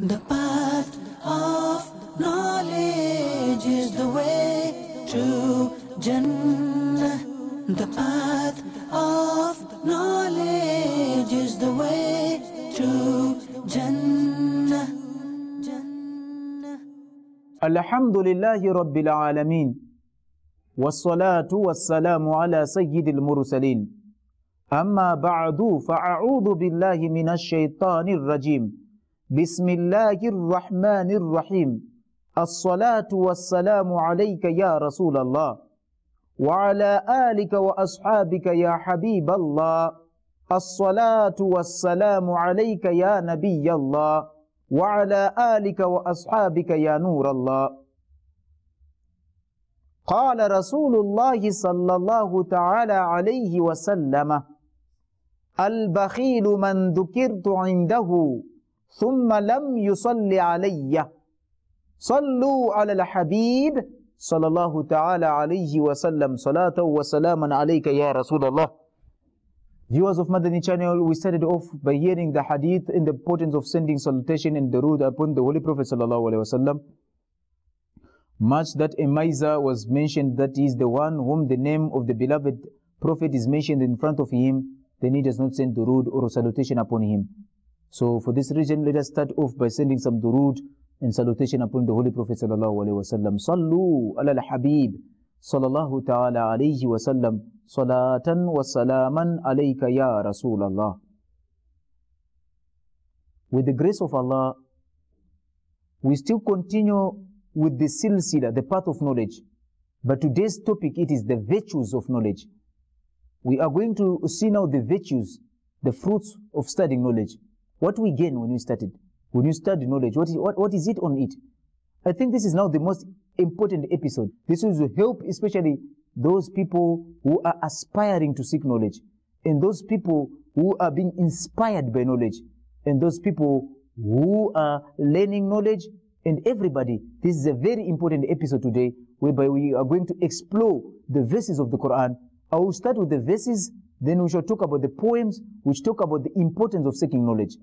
The path of knowledge is the way to Jannah. The path of knowledge is the way to Jannah. Alhamdulillahi Rabbil Alameen. Wassalatu wassalamu ala Sayyidil Mursalin. Amma ba'du fa'a'udhu billahi minash shaitanir rajim. Bismillahir Rahmanir Rahim. As-salatu wassalamu alayka ya Rasulallah. Wa ala alika wa ashabika ya Habiballah. As-salatu wassalamu alayka ya Nabiyallah. Wa ala alika wa ashabika ya Nurallah. Qala Rasulullahi sallallahu ta'ala alayhi wa sallama. Al-bakhilu man dhukirtu indahu ثم لم يصل علي صلوا على الحبيب صلى الله تعالى عليه وسلم صلاة وسلاما عليك يا رسول الله. Viewers of Madani channel, we started off by hearing the hadith in the importance of sending salutation and durood upon the Holy Prophet sallallahu alaihi wasallam. Much that a miser was mentioned, that is the one whom the name of the beloved Prophet is mentioned in front of him, then he does not send durood or salutation upon him. So for this reason, let us start off by sending some durood and salutation upon the Holy Prophet sallallahu alaihi wasallam. Sallu ala al-Habib sallallahu ta'ala alayhi wasallam. Salatan wa salaman alayka ya Rasulallah. With the grace of Allah, we still continue with the silsila, the path of knowledge. But today's topic, it is the virtues of knowledge. We are going to see now the virtues, the fruits of studying knowledge. What we gain when you study knowledge, what is it on it? I think this is now the most important episode. This will help especially those people who are aspiring to seek knowledge, and those people who are being inspired by knowledge, and those people who are learning knowledge, and everybody. This is a very important episode today, whereby we are going to explore the verses of the Quran. I will start with the verses, then we shall talk about the poems which talk about the importance of seeking knowledge.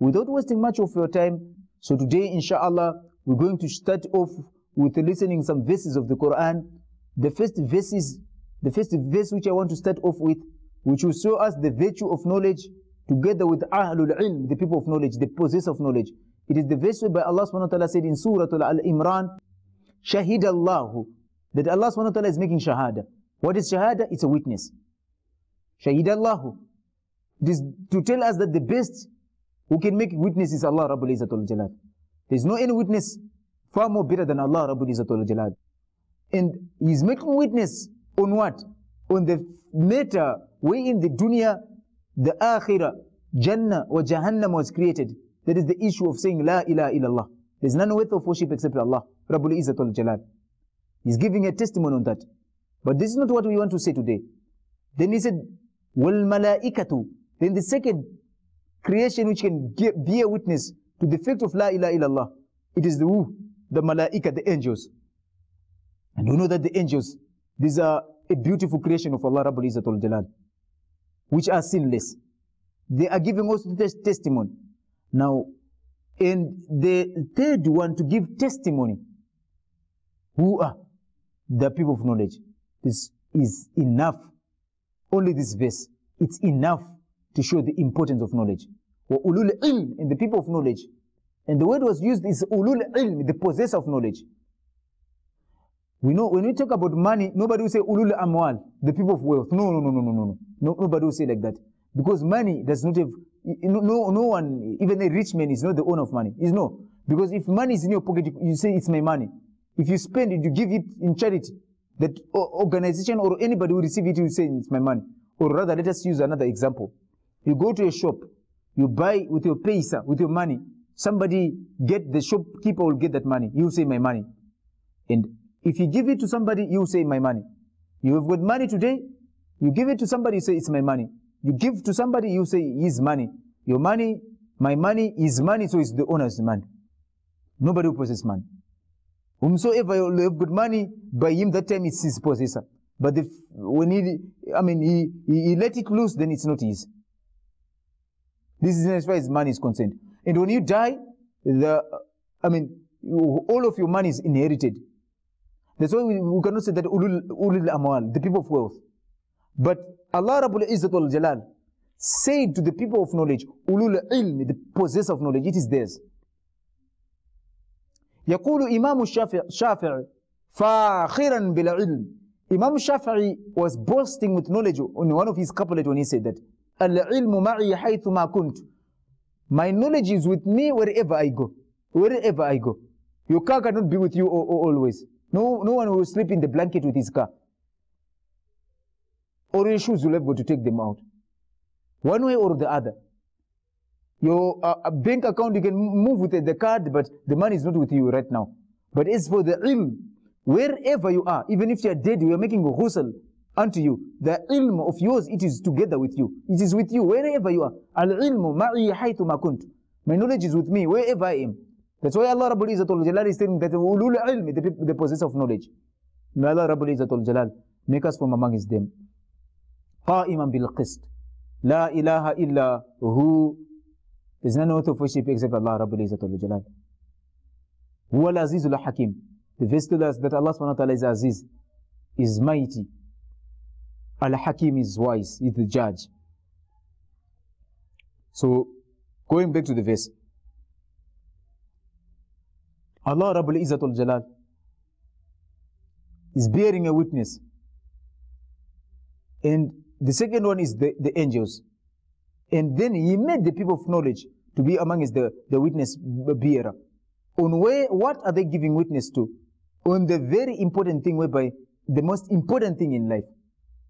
Without wasting much of your time, so today, inshallah, we're going to start off with listening some verses of the Quran. The first verse which I want to start off with, which will show us the virtue of knowledge, together with Ahlul Ilm, the people of knowledge, the possessors of knowledge. It is the verse whereby Allah subhanahu wa ta'ala said in Surah Al-Imran, Shahid Allahu, that Allah subhanahu wa ta'ala is making shahada. What is shahada? It's a witness. Shahid Allahu. It is to tell us that the best who can make witness is Allah Rabbul Izzatul Jalal. There is no any witness far more better than Allah Rabbul Izzatul Jalal. And He is making witness on what? On the matter where in the dunya, the akhirah, Jannah or Jahannam was created. That is the issue of saying La ilaha illallah. There is none worth of worship except Allah Rabbul Izzatul Jalal. He is giving a testimony on that. But this is not what we want to say today. Then He said, Wal malaikatu. Then the second creation which can be a witness to the fact of La ilaha illallah, it is the malaika, the angels. And we know that the angels, these are a beautiful creation of Allah Rabbul Izzatul Jalal, which are sinless. They are giving us this testimony. Now, and the third one to give testimony, who are the people of knowledge. This is enough. Only this verse, it's enough to show the importance of knowledge. Wa ulul ilm, and the people of knowledge. And the word was used is ulul ilm, the possessor of knowledge. We know when we talk about money, nobody will say ulul amwal, the people of wealth. No. Nobody will say like that. Because money does not have, no one, even a rich man is not the owner of money. Is no. Because if money is in your pocket, you say it's my money. If you spend it, you give it in charity. That organization or anybody who receive it, you say it's my money. Or rather, let us use another example. You go to a shop, you buy with your paisa, with your money. Somebody the shopkeeper will get that money. You say my money. And if you give it to somebody, you say my money. You have got money today, you give it to somebody, you say it's my money. You give to somebody, you say his money. Your money, my money, his money, so it's the owner's money. Nobody who possesses money. Whomsoever you have good money, by him that time it's his possessor. But when he let it loose, then it's not his. This is as far as money is concerned. And when you die, all of your money is inherited. That's why we cannot say that ulul amwal, the people of wealth. But Allah Rabbul Izzat wal Jalal said to the people of knowledge, ulul ilm, the possessor of knowledge, it is theirs. يقول إمام الشافعي فاخرا بالعلم. Imam Shafi'i was boasting with knowledge on one of his couplets when he said that العلم معي حيث ما كنت. My knowledge is with me wherever I go. Wherever I go. Your car cannot be with you always. No one will sleep in the blanket with his car. Or your shoes, you'll have got to take them out. One way or the other. Your bank account, you can move with the card, but the money is not with you right now. But as for the ilm, wherever you are, even if you are dead, we are making a ghusl unto you. The ilm of yours, it is together with you. It is with you wherever you are. Al-ilmu ma'i haythu ma kunt. My knowledge is with me wherever I am. That's why Allah Rabbul Izzatul Jalal is saying that ulul ilm, the possessor of knowledge. May Allah Rabbul Izzatul Jalal make us from amongst them. Qa'iman bil qist. La ilaha illa hu. There's none worthy of worship except Allah Rabbul Izzatul Jalal. Huwa al-azizul hakim. The verse tells us that Allah subhanahu wa ta'ala is aziz, is mighty. Al-Hakim is wise, is the judge. So, going back to the verse. Allah Rabbul Izzatul Jalal is bearing a witness. And the second one is the angels. And then He made the people of knowledge to be amongst the witness bearer. On what are they giving witness to? On the very important thing, whereby the most important thing in life.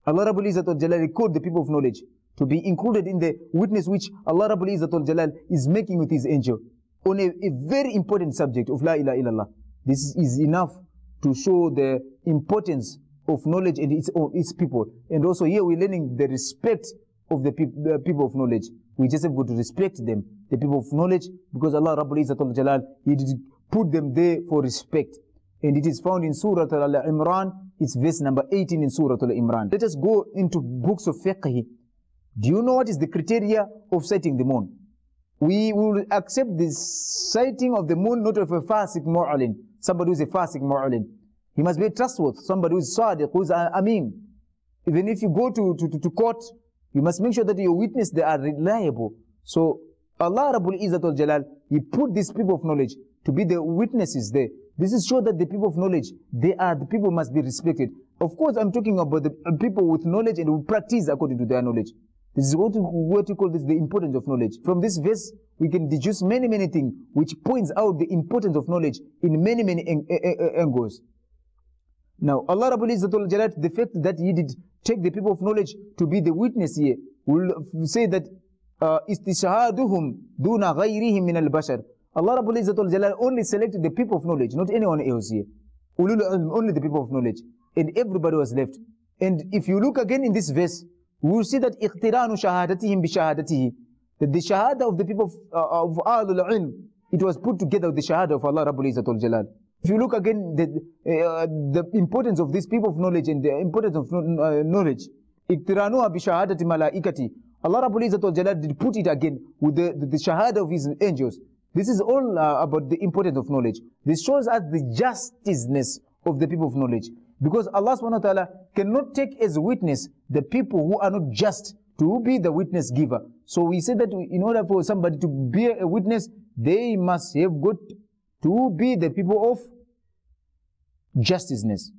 Allah Rabbul Izzatul Jalal called the people of knowledge to be included in the witness which Allah Rabbul Izzatul Jalal is making with His angel on a very important subject of La ilaha illallah. This is enough to show the importance of knowledge and its people. And also here we're learning the respect of the people of knowledge. We just have got to respect them, the people of knowledge, because Allah Rabbul Izzatul Jalal, He did put them there for respect. And it is found in Surah Al-Imran, it's verse number 18 in Surah Al-Imran. Let us go into books of fiqh. Do you know what is the criteria of sighting the moon? We will accept the sighting of the moon not of a fasik mu'alin, somebody who is a fasik mu'alin. He must be trustworthy, somebody who is sadiq, who is amin. Even if you go to court, you must make sure that your witness, they are reliable. So Allah Rabbul Izzatul Jalal, He put these people of knowledge to be the witnesses there. This is show that the people of knowledge, they are the people must be respected. Of course, I'm talking about the people with knowledge and who practice according to their knowledge. This is what you call this, the importance of knowledge. From this verse, we can deduce many things which points out the importance of knowledge in many angles. Now, Allah Rabbul Izzatul Jalal, the fact that He did take the people of knowledge to be the witness here, will say that istishaduhum duna ghayrihim min al-bashar. Allah Rabbul Izzatul Jalal only selected the people of knowledge, not anyone else here. Ulul ilm, only the people of knowledge. And everybody was left. And if you look again in this verse, we will see that iqtiranu shahadatihim bi shahadatihi. That the shahada of the people of Ahlul Ilm, it was put together with the shahada of Allah Rabbul Izzatul Jalal. If you look again, the importance of these people of knowledge and the importance of knowledge, iqtiranuha bi shahadati malaikati. Allah Rabbul Izzatul Jalal did put it again with the shahada of His angels. This is all about the importance of knowledge. This shows us the justiceness of the people of knowledge. Because Allah subhanahu wa ta'ala cannot take as witness the people who are not just to be the witness giver. So we say that in order for somebody to be a witness, they must have got to be the people of justiceness.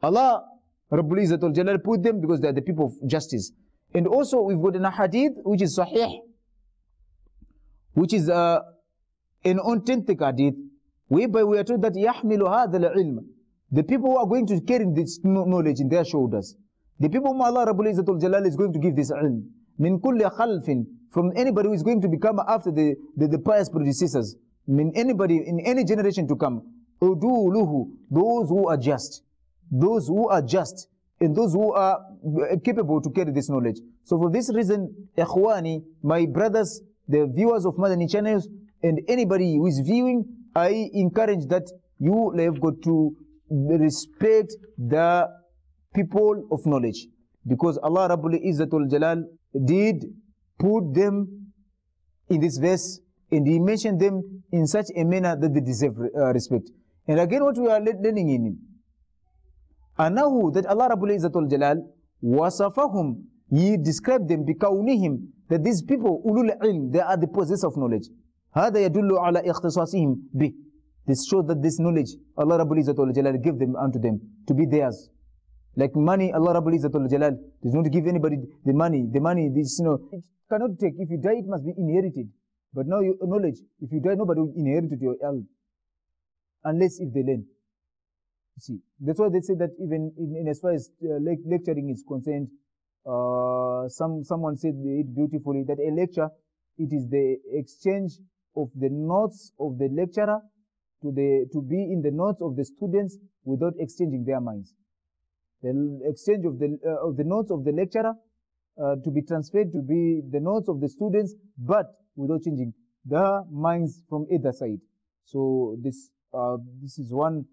Allah Rabbul Izzatul Jalal put them because they are the people of justice. And also we've got an hadith which is sahih, which is an authentic hadith, whereby we are told that يَحْمِلُ هَذَا الْعِلْمِ. The people who are going to carry this knowledge in their shoulders, the people whom Allah Rabbul Izzatul Jalal is going to give this ilm, min kulli khalfin, from anybody who is going to become after the pious predecessors, min anybody in any generation to come, uduluhu, those who are just, and those who are capable to carry this knowledge. So for this reason, ikhwani, my brothers, the viewers of Madani channels, and anybody who is viewing, I encourage that you have got to respect the people of knowledge, because Allah Rabbul Izzatul Jalal did put them in this verse and he mentioned them in such a manner that they deserve respect. And again, what we are learning in him, Anahu, that Allah Rabbul Izzatul Jalal, wasafahum, he described them, bikawnihim, that these people, ulul ilm, they are the possessors of knowledge. Hada yadullu ala ikhtisasihim bih. This shows that this knowledge, Allah Rabbul Izzatul Jalal gave them unto them, to be theirs. Like money, Allah Rabbul Izzatul Jalal does not give anybody the money. The money, this, it cannot take. If you die, it must be inherited. But now your knowledge, if you die, nobody will inherit your health. Unless if they learn. You see, that's why they say that even in as far as lecturing is concerned, someone said it beautifully, that a lecture, it is the exchange of the notes of the lecturer to be in the notes of the students without exchanging their minds. The exchange of the notes of the lecturer to be transferred to be the notes of the students, but without changing the minds from either side. So this is one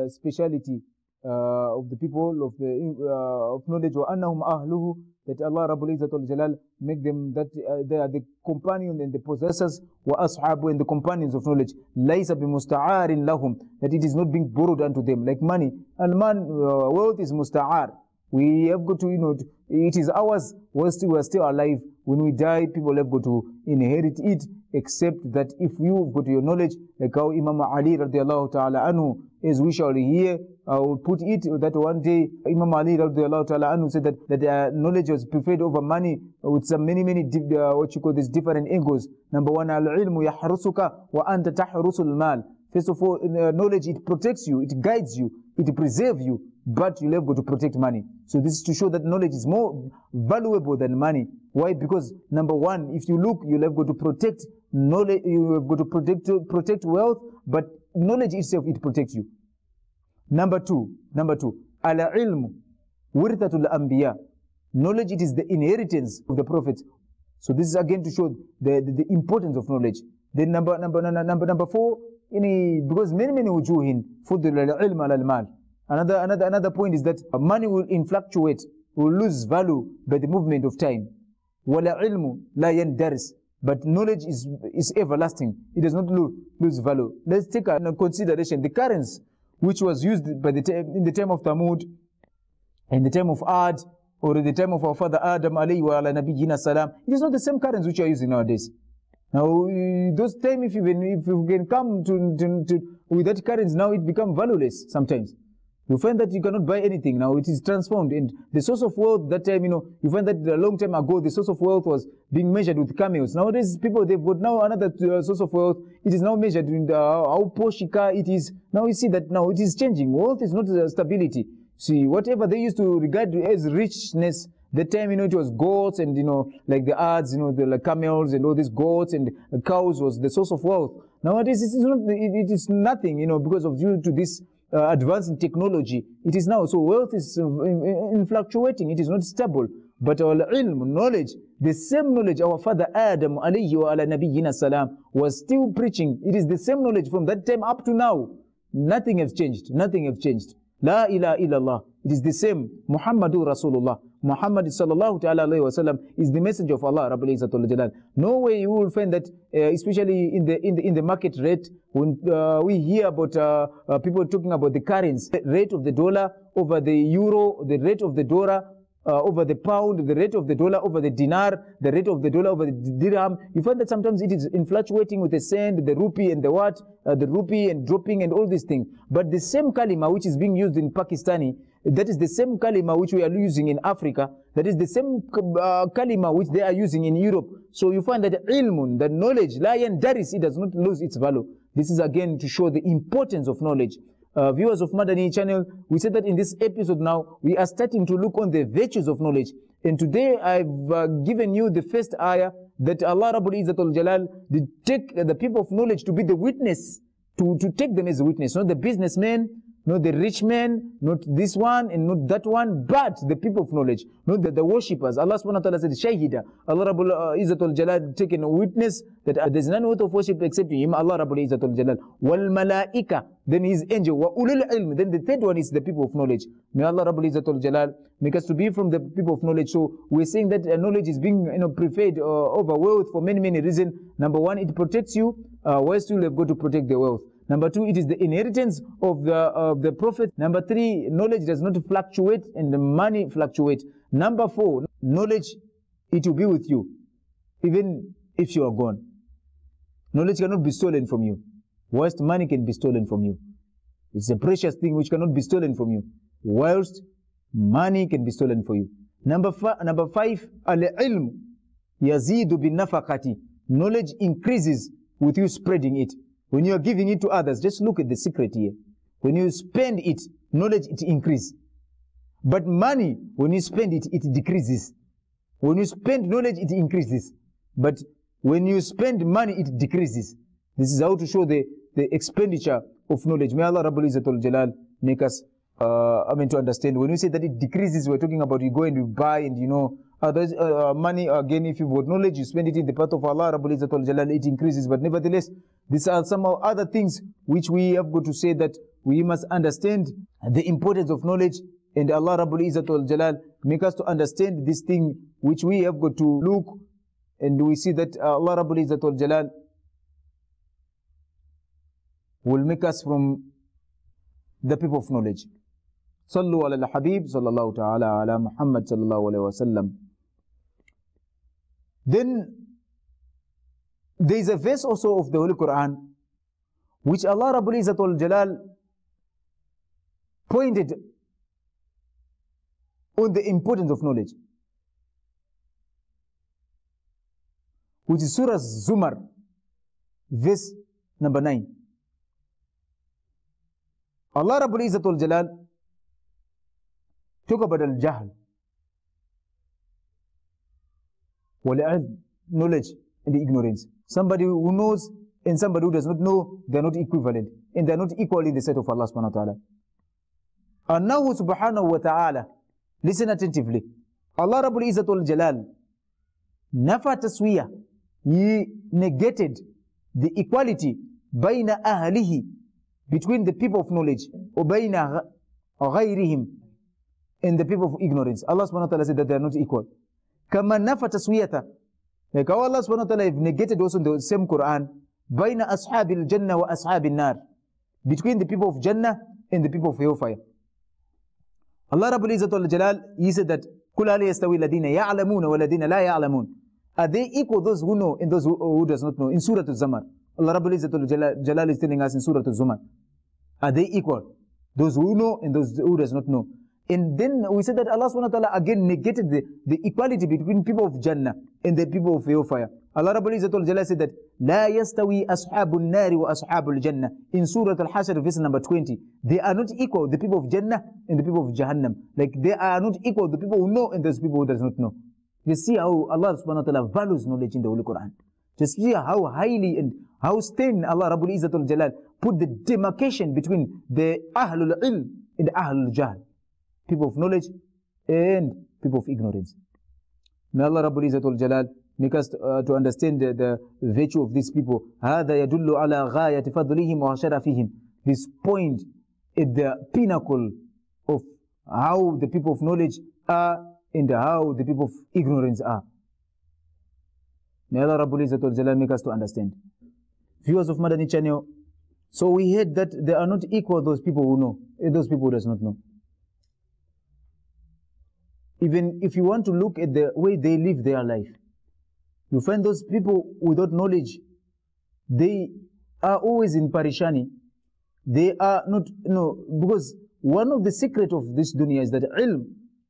speciality of the people of knowledge. وَأَنَّهُمْ أَهْلُهُ, that Allah Rabbul Izzatul Jalal make them that they are the companions and the possessors, وَأَصْحَابُ, and the companions of knowledge. لَيْسَ بِمُسْتَعَارٍ لَهُمْ, that it is not being borrowed unto them like money. And wealth is musta'ar. We have got to, it is ours whilst we are still alive. When we die, people have got to inherit it, except that if you've got your knowledge, like how Imam Ali radiallahu ta'ala anhu, as we shall hear, I will put it that one day Imam Ali radiallahu ta'ala anhu said that knowledge was preferred over money with some many what you call these different angles. Number one, al-ilmu yahrusuka wa anta tahrusul mal. First of all, knowledge, it protects you, it guides you, it preserves you, but you'll have got to protect money. So this is to show that knowledge is more valuable than money. Why? Because number one, if you look, you'll have got to protect knowledge, you have got to protect wealth, but knowledge itself, it protects you. Number two, al-ilmu wirithatul anbiya. Knowledge, it is the inheritance of the prophets. So this is again to show the importance of knowledge. Then number four, because many wujuhin fuddila al-ilm ala al-mal. Another point is that money will fluctuate, will lose value by the movement of time. Wala ilmu la yandaris. But knowledge is everlasting. It does not lose value. Let's take into consideration the currency which was used in the time of Thamud, in the time of Ad, or in the time of our father Adam alayhi wa ala nabiyyina salam. It is not the same currency which we are using nowadays. Now, those time, if you can come to with that currency, now it becomes valueless sometimes. You find that you cannot buy anything now. It is transformed. And the source of wealth that time, you find that a long time ago, the source of wealth was being measured with camels. Nowadays, people, they've got now another source of wealth. It is now measured in how posh a car it is. Now you see that now it is changing. Wealth is not stability. See, whatever they used to regard as richness, that time, it was goats and, like the ads, the camels and all these goats and cows was the source of wealth. Nowadays, it is nothing, because of due to this advance in technology. It is now, so wealth is fluctuating, it is not stable. But our ilm, knowledge, the same knowledge our father Adam alayhi wa ala nabiyyina salam was still preaching. It is the same knowledge from that time up to now. Nothing has changed. Nothing has changed. La ilaha illallah. It is the same. Muhammadur Rasulullah. Muhammad sallallahu ta'ala alayhi wa sallam is the messenger of Allah Rabbul Izzatul Jalal. No way you will find that, especially in the market rate, when we hear about people talking about the currency, the rate of the dollar over the euro, the rate of the dollar over the pound, the rate of the dollar over the dinar, the rate of the dollar over the dirham. You find that sometimes it is fluctuating with the sand, the rupee and the what, the rupee and dropping and all these things. But the same kalima which is being used in Pakistani, that is the same kalima which we are using in Africa, that is the same kalima which they are using in Europe. So you find that ilmun, that knowledge, la yandaris, it does not lose its value. This is again to show the importance of knowledge. Viewers of Madani channel, we said that in this episode now, we are starting to look on the virtues of knowledge. And today I've given you the first ayah that Allah Rabbul Izzatul Jalal did take the people of knowledge to be the witness, to take them as a witness, not the businessmen, not the rich man, not this one and not that one, but the people of knowledge, not the worshippers. Allah subhanahu wa ta'ala said, Shahida, Allah Rabbul Izzatul Jalal taken a witness that there's none worth of worship except him, Allah Rabbul Izzatul Jalal. Wal malaika, then his angel. Wa ulul ilm, then the third one is the people of knowledge. May Allah Rabbul Izzatul Jalal make us to be from the people of knowledge. So we're saying that knowledge is being preferred over wealth for many, many reasons. Number one, it protects you. Why still have got to protect the wealth? Number two, it is the inheritance of the Prophet. Number three, knowledge does not fluctuate and the money fluctuate. Number four, knowledge, it will be with you, even if you are gone. Knowledge cannot be stolen from you, whilst money can be stolen from you. It's a precious thing which cannot be stolen from you, whilst money can be stolen for you. Number five, al-ilm yazidu bin nafaqati. Knowledge increases with you spreading it. When you are giving it to others, just look at the secret here. When you spend it, knowledge, it increases. But money, when you spend it, it decreases. When you spend knowledge, it increases. But when you spend money, it decreases. This is how to show the expenditure of knowledge. May Allah Rabbul Izzatul Jalal make us to understand. When you say that it decreases, we're talking about you go and you buy and others, money, again, if you've got knowledge, you spend it in the path of Allah Rabbul Izzatul Jalal, it increases. But nevertheless, these are some other things which we have got to say that we must understand the importance of knowledge. And Allah Rabbul Izzatul Jalal make us to understand this thing which we have got to look. And we see that Allah Rabbul Izzatul Jalal will make us from the people of knowledge. Sallu ala al-Habib sallallahu ta'ala ala Muhammad sallallahu alayhi wa sallam. Then there is a verse also of the Holy Quran which Allah Rabbul Izzatul Jalal pointed on the importance of knowledge, which is Surah Zumar, verse number 9. Allah Rabbul Izzatul Jalal talk about al-jahl, wal-ilm, knowledge and the ignorance. Somebody who knows and somebody who does not know, they are not equivalent and they are not equal in the sight of Allah subhanahu wa ta'ala. And now subhanahu wa ta'ala, listen attentively. Allah Rabbul Izzatul Jalal nafa taswiya, he negated the equality bayna ahlihi, between the people of knowledge, or bayna ghayrihim, and the people of ignorance. Allah subhanahu wa ta'ala said that they are not equal. Kama nafa taswiyata, like how Allah subhanahu wa ta'ala have negated also in the same Quran, bayna ashabil jannah wa ashabil nar, between the people of Jannah and the people of hellfire. Allah Rabbul Izzatul Jalal, he said that Kul hal yastawi alladhina ya'lamuna wa alladhina la ya'lamun. Are they equal, those who know and those who does not know? In Surah Al-Zumar, Allah Rabbul Izzatul Jalal is telling us in Surah Al-Zumar, are they equal? Those who know and those who does not know. And then we said that Allah subhanahu wa ta'ala again negated the equality between people of Jannah and the people of hellfire. Allah Rabbul Izzatul Jalal said that La yastawi ashabun nari wa ashabul Jannah. In Surah Al-Hashr, verse number 20. They are not equal, the people of Jannah and the people of Jahannam. Like they are not equal, the people who know and those people who does not know. You see how Allah subhanahu wa ta'ala values knowledge in the Holy Quran. Just see how highly and how stern Allah Rabbul Izzatul Jalal put the demarcation between the Ahlul Ilm and the Ahlul Jahl. People of knowledge and people of ignorance. May Allah Rabbul Izzatul Jalal make us to understand the virtue of these people. هذا يدل على غاية فضلهم وشرفهم. This point is the pinnacle of how the people of knowledge are and how the people of ignorance are. May Allah Rabbul Izzatul Jalal make us to understand. Viewers of Madani channel, so we heard that they are not equal, those people who know and those people who does not know. Even if you want to look at the way they live their life, you find those people without knowledge, they are always in parishani. They are not, because one of the secret of this dunya is that ilm.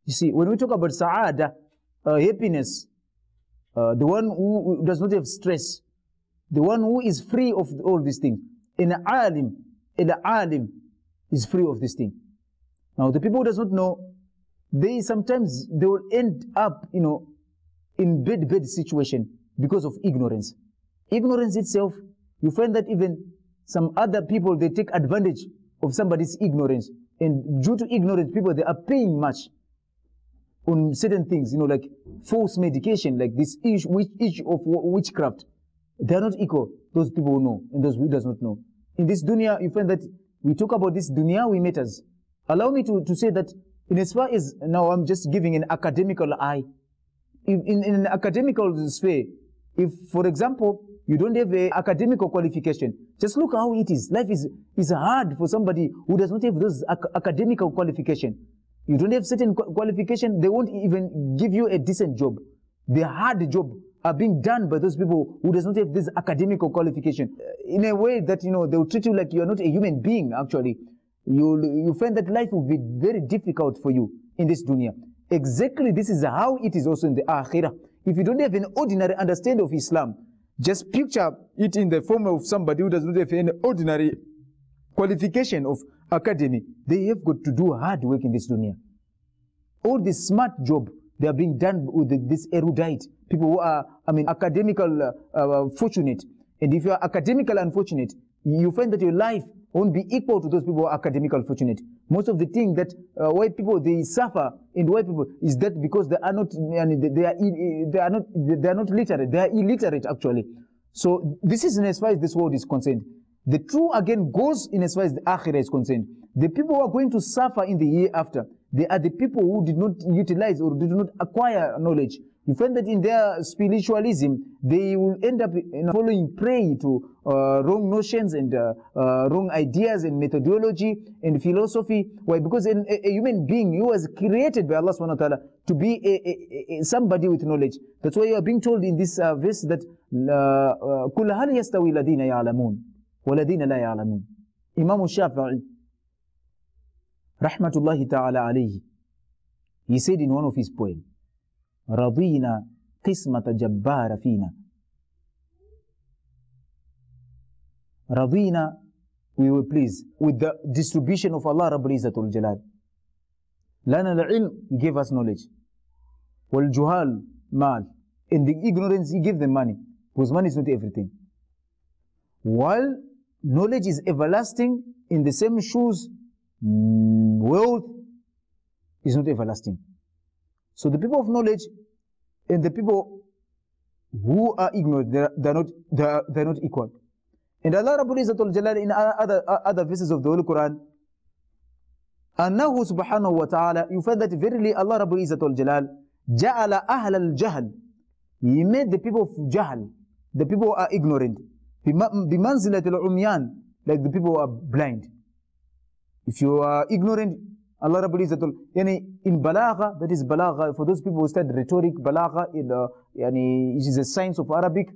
You see, when we talk about sa'ada, happiness, the one who does not have stress, the one who is free of all these things, an alim is free of this thing. Now, the people who does not know, they sometimes they will end up, in bad situation because of ignorance. Ignorance itself, you find that even some other people, they take advantage of somebody's ignorance. And due to ignorance, people, they are paying much on certain things, like false medication, like this issue of witchcraft. They are not equal, those people who know and those who does not know. In this dunya, you find that we talk about this dunyawi matters. Allow me to say that in as far as, now I'm just giving an academical eye. In an academical sphere, if, for example, you don't have an academical qualification, just look how it is. Life is hard for somebody who does not have those academical qualification. You don't have certain qualification, they won't even give you a decent job. The hard job are being done by those people who does not have this academical qualification. In a way that, they will treat you like you are not a human being, actually. You find that life will be very difficult for you in this dunya. Exactly, this is how it is also in the akhirah. If you don't have an ordinary understanding of Islam, just picture it in the form of somebody who does not have any ordinary qualification of academy. They have got to do hard work in this dunya. All the smart job, they are being done with this erudite, people who are, academical fortunate. And if you are academical unfortunate, you find that your life won't be equal to those people who are academical fortunate. Most of the thing that white people, they suffer in white people is that because they are not, they are not literate, they are illiterate actually. So this is in as far as this world is concerned. The true again goes in as far as the akhirah is concerned. The people who are going to suffer in the year after, they are the people who did not utilize or did not acquire knowledge. You find that in their spiritualism, they will end up following prey to wrong notions and wrong ideas and methodology and philosophy. Why? Because a human being who was created by Allah subhanahu wa ta'ala to be somebody with knowledge. That's why you are being told in this verse that كُلْ هَلْ يَسْتَوِي الَّذِينَ يَعْلَمُونَ وَالَّذِينَ لَا يَعْلَمُونَ. Imam al-Shafi'i, rahmatullahi ta'ala alayhi, he said in one of his poems, رضينا قسمة جبار فينا. رضينا, we were pleased with the distribution of Allah Rabbul Izzatul Jalal. لنا العلم, He gave us knowledge. والجهال مال, in the ignorance He gave them money, because money is not everything. While knowledge is everlasting, in the same shoes, wealth is not everlasting. So the people of knowledge and the people who are ignorant, they're not equal. And Allah Rabbul Izzatul Jalal in other verses of the Holy Quran, Annahu subhanahu wa ta'ala, you find that verily Allah Rabbul Izzatul Jalal, Ja'ala ahl al-jahl, He made the people of jahl, the people who are ignorant, bimanzilat al-umyan, like the people who are blind. If you are ignorant, Allah Rabbul Izzatul, in balagha, that is balagha, for those people who study rhetoric, balagha, it is a science of Arabic,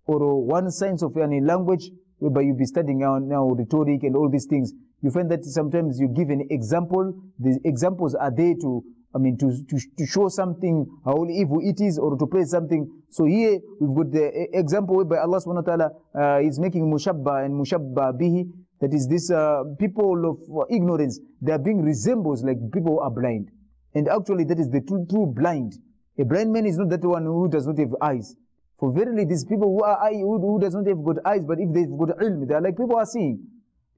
or one science of language, whereby you be studying now rhetoric and all these things. You find that sometimes you give an example, the examples are there to show something, how evil it is, or to praise something. So here, we've got the example whereby Allah subhanahu wa ta'ala is making mushabba and mushabba bihi. That is this people of ignorance, they are being resembled like people who are blind. And actually that is the true blind. A blind man is not that one who does not have eyes. For verily these people who does not have good eyes, but if they've got ilm, they are like people who are seeing.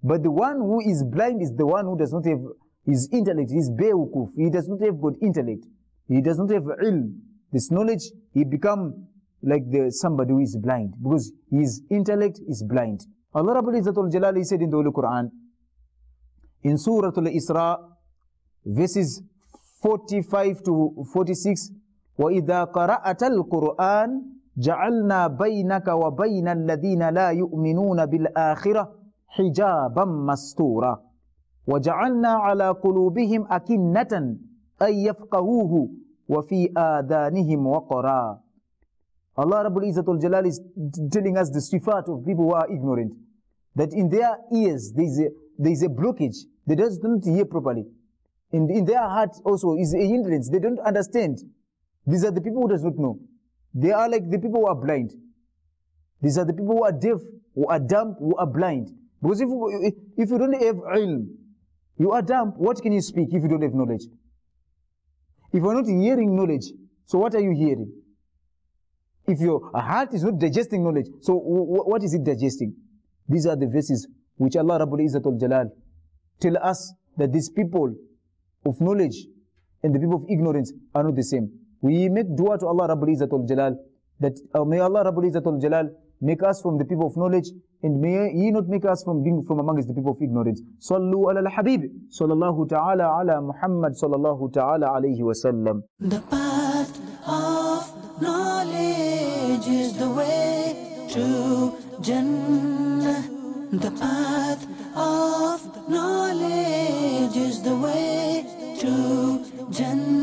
But the one who is blind is the one who does not have his intellect, his bewukuf. He does not have good intellect. He does not have ilm. This knowledge, he become like somebody who is blind, because his intellect is blind. Allah Rabbul Izzatul Jalal, He said in the Holy Quran, in Surah Al-Isra, verses 45 to 46, وَإِذَا قَرَأَتَ الْقُرْآنِ جَعَلْنَا بَيْنَكَ وَبَيْنَ الَّذِينَ لَا يُؤْمِنُونَ بِالْآخِرَةِ حِجَابًا مَسْتُورًا وَجَعَلْنَا عَلَى قُلُوبِهِمْ أَكِنَّةً أَن يَفْقَهُوهُ وَفِي آذَانِهِمْ وَقْرًا. Allah Rabbul Izzatul Jalal is telling us the sifat of people who are ignorant. That in their ears, there is a blockage. They don't hear properly. In their heart also is a hindrance. They don't understand. These are the people who does not know. They are like the people who are blind. These are the people who are deaf, who are dumb, who are blind. Because if you don't have ilm, you are dumb. What can you speak if you don't have knowledge? If you are not hearing knowledge, so what are you hearing? If your heart is not digesting knowledge, so what is it digesting? These are the verses which Allah Rabbul Izzatul Jalal tell us that these people of knowledge and the people of ignorance are not the same. We make dua to Allah Rabbul Izzatul Jalal that may Allah Rabbul Izzatul Jalal make us from the people of knowledge, and may He not make us from being from amongst the people of ignorance. Sallu ala al-Habib, sallallahu ta'ala ala Muhammad, sallallahu ta'ala alayhi wa sallam. The path of knowledge is the way to Jannah. The path of knowledge is the way to Jannah.